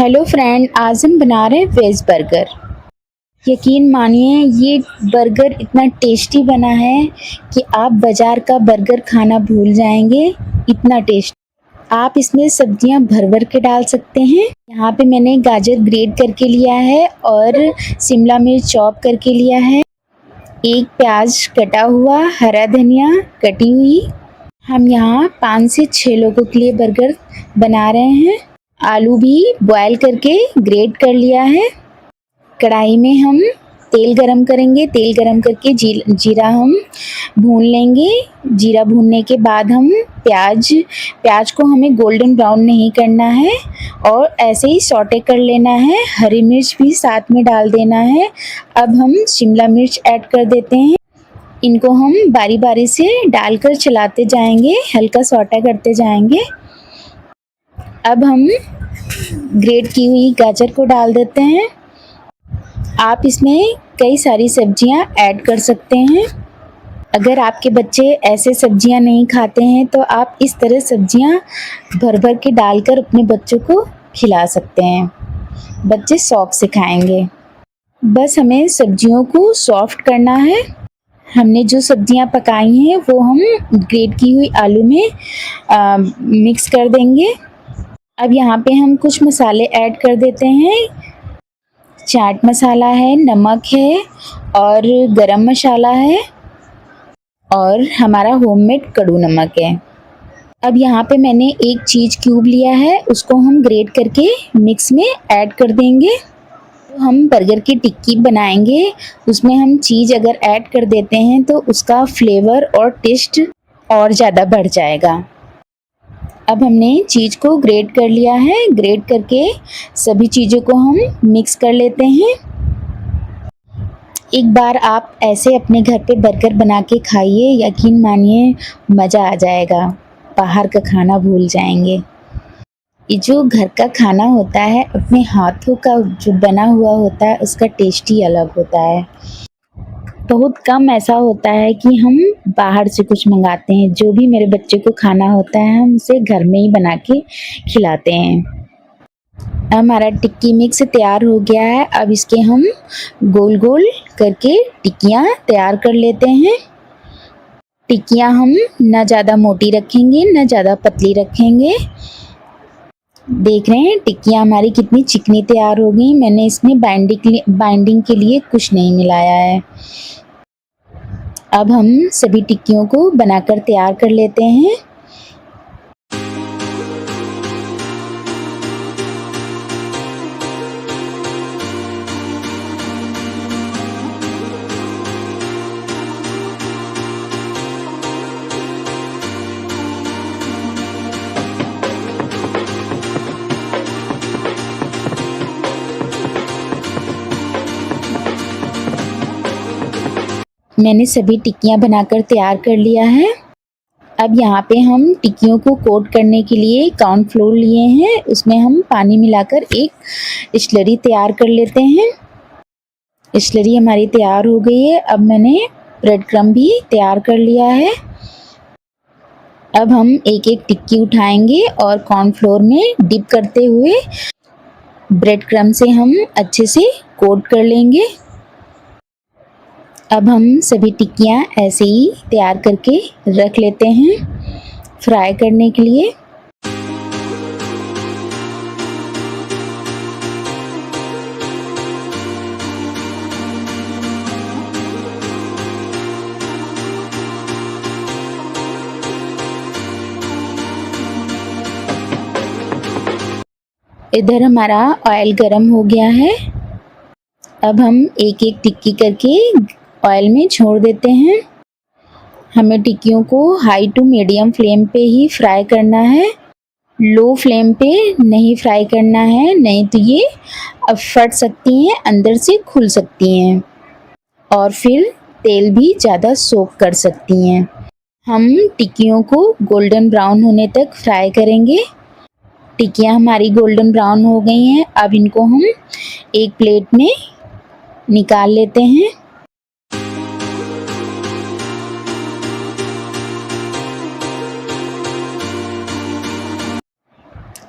Hello friend, आज हम बना रहे हैं वेज बर्गर। यकीन मानिए ये बर्गर इतना टेस्टी बना है कि आप बाज़ार का बर्गर खाना भूल जाएंगे। इतना टेस्टी। आप इसमें सब्जियां भर भर के डाल सकते हैं। यहाँ पे मैंने गाजर ग्रेट करके लिया है और शिमला मिर्च चॉप करके लिया है। एक प्याज कटा हुआ, हरा धनिया कटी हुई। हम यहाँ 5 से 6 लोगों के लिए बर्गर बना रहे हैं। आलू भी बॉयल करके ग्रेट कर लिया है। कढ़ाई में हम तेल गरम करेंगे। तेल गरम करके जीरा हम भून लेंगे। जीरा भूनने के बाद हम प्याज को हमें गोल्डन ब्राउन नहीं करना है और ऐसे ही सौटे कर लेना है। हरी मिर्च भी साथ में डाल देना है। अब हम शिमला मिर्च ऐड कर देते हैं। इनको हम बारी बारी से डालकर चलाते जाएंगे, हल्का सौटा करते जाएंगे। अब हम ग्रेट की हुई गाजर को डाल देते हैं। आप इसमें कई सारी सब्जियां ऐड कर सकते हैं। अगर आपके बच्चे ऐसे सब्जियां नहीं खाते हैं तो आप इस तरह सब्जियां भर भर के डालकर अपने बच्चों को खिला सकते हैं। बच्चे शौक से खाएंगे। बस हमें सब्जियों को सॉफ्ट करना है। हमने जो सब्जियां पकाई हैं वो हम ग्रेट की हुई आलू में मिक्स कर देंगे। अब यहाँ पे हम कुछ मसाले ऐड कर देते हैं। चाट मसाला है, नमक है और गरम मसाला है और हमारा होममेड कड़ू नमक है। अब यहाँ पे मैंने एक चीज़ क्यूब लिया है, उसको हम ग्रेट करके मिक्स में ऐड कर देंगे। तो हम बर्गर की टिक्की बनाएंगे, उसमें हम चीज़ अगर ऐड कर देते हैं तो उसका फ्लेवर और टेस्ट और ज़्यादा बढ़ जाएगा। अब हमने चीज़ को ग्रेट कर लिया है। ग्रेट करके सभी चीज़ों को हम मिक्स कर लेते हैं। एक बार आप ऐसे अपने घर पे बर्गर बना के खाइए, यकीन मानिए मज़ा आ जाएगा। बाहर का खाना भूल जाएंगे। ये जो घर का खाना होता है अपने हाथों का जो बना हुआ होता है उसका टेस्ट ही अलग होता है। बहुत कम ऐसा होता है कि हम बाहर से कुछ मंगाते हैं। जो भी मेरे बच्चे को खाना होता है हम उसे घर में ही बना के खिलाते हैं। हमारा टिक्की मिक्स तैयार हो गया है। अब इसके हम गोल गोल करके टिक्कियाँ तैयार कर लेते हैं। टिक्कियाँ हम ना ज़्यादा मोटी रखेंगे ना ज़्यादा पतली रखेंगे। देख रहे हैं टिक्कियाँ हमारी कितनी चिकनी तैयार हो गई। मैंने इसमें बाइंडिंग के लिए कुछ नहीं मिलाया है। अब हम सभी टिक्कियों को बनाकर तैयार कर लेते हैं। मैंने सभी टिक्कियाँ बनाकर तैयार कर लिया है। अब यहाँ पे हम टिक्कियों को कोट करने के लिए कॉर्नफ्लोर लिए हैं। उसमें हम पानी मिलाकर एक स्लरी तैयार कर लेते हैं। स्लरी हमारी तैयार हो गई है। अब मैंने ब्रेड क्रम्ब भी तैयार कर लिया है। अब हम एक एक टिक्की उठाएंगे और कॉर्नफ्लोर में डिप करते हुए ब्रेड क्रम्ब से हम अच्छे से कोट कर लेंगे। अब हम सभी टिक्कियाँ ऐसे ही तैयार करके रख लेते हैं फ्राई करने के लिए। इधर हमारा ऑयल गरम हो गया है। अब हम एक एक टिक्की करके ऑयल में छोड़ देते हैं। हमें टिक्कियों को हाई टू मीडियम फ्लेम पे ही फ्राई करना है। लो फ्लेम पे नहीं फ्राई करना है, नहीं तो ये फट सकती हैं, अंदर से खुल सकती हैं और फिर तेल भी ज़्यादा सोख कर सकती हैं। हम टिक्कियों को गोल्डन ब्राउन होने तक फ्राई करेंगे। टिक्कियाँ हमारी गोल्डन ब्राउन हो गई हैं। अब इनको हम एक प्लेट में निकाल लेते हैं।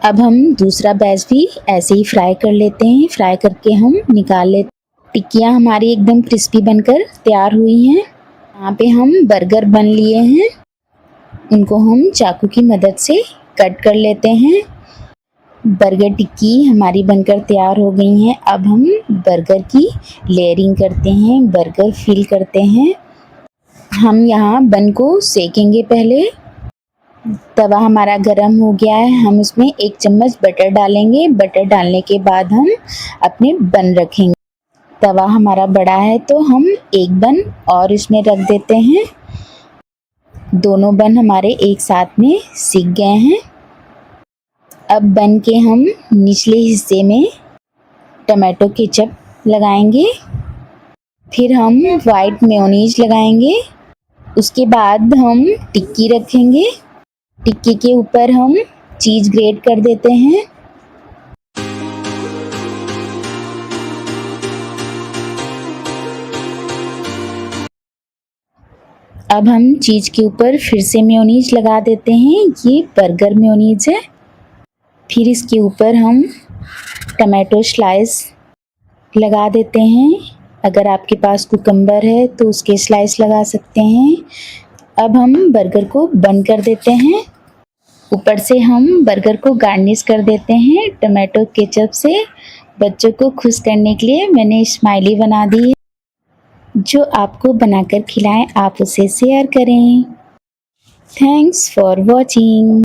अब हम दूसरा बैच भी ऐसे ही फ्राई कर लेते हैं। फ्राई करके हम निकाल लेते हैं। टिक्कियाँ हमारी एकदम क्रिस्पी बनकर तैयार हुई हैं। यहाँ पे हम बर्गर बन लिए हैं, उनको हम चाकू की मदद से कट कर लेते हैं। बर्गर टिक्की हमारी बनकर तैयार हो गई हैं। अब हम बर्गर की लेयरिंग करते हैं, बर्गर फिल करते हैं। हम यहाँ बन को सेकेंगे पहले। तवा हमारा गरम हो गया है, हम उसमें 1 चम्मच बटर डालेंगे। बटर डालने के बाद हम अपने बन रखेंगे। तवा हमारा बड़ा है तो हम 1 बन और इसमें रख देते हैं। दोनों बन हमारे एक साथ में सिक गए हैं। अब बन के हम निचले हिस्से में टमाटो केचप लगाएंगे, फिर हम वाइट मेयोनीज लगाएंगे। उसके बाद हम टिक्की रखेंगे। टिक्की के ऊपर हम चीज़ ग्रेट कर देते हैं। अब हम चीज़ के ऊपर फिर से मेयोनीज लगा देते हैं। ये बर्गर मेयोनीज है। फिर इसके ऊपर हम टमाटो स्लाइस लगा देते हैं। अगर आपके पास कुकम्बर है तो उसके स्लाइस लगा सकते हैं। अब हम बर्गर को बंद कर देते हैं। ऊपर से हम बर्गर को गार्निश कर देते हैं टमाटो केचप से। बच्चों को खुश करने के लिए मैंने स्माइली बना दी है। जो आपको बनाकर खिलाएं आप उसे शेयर करें। Thanks for watching.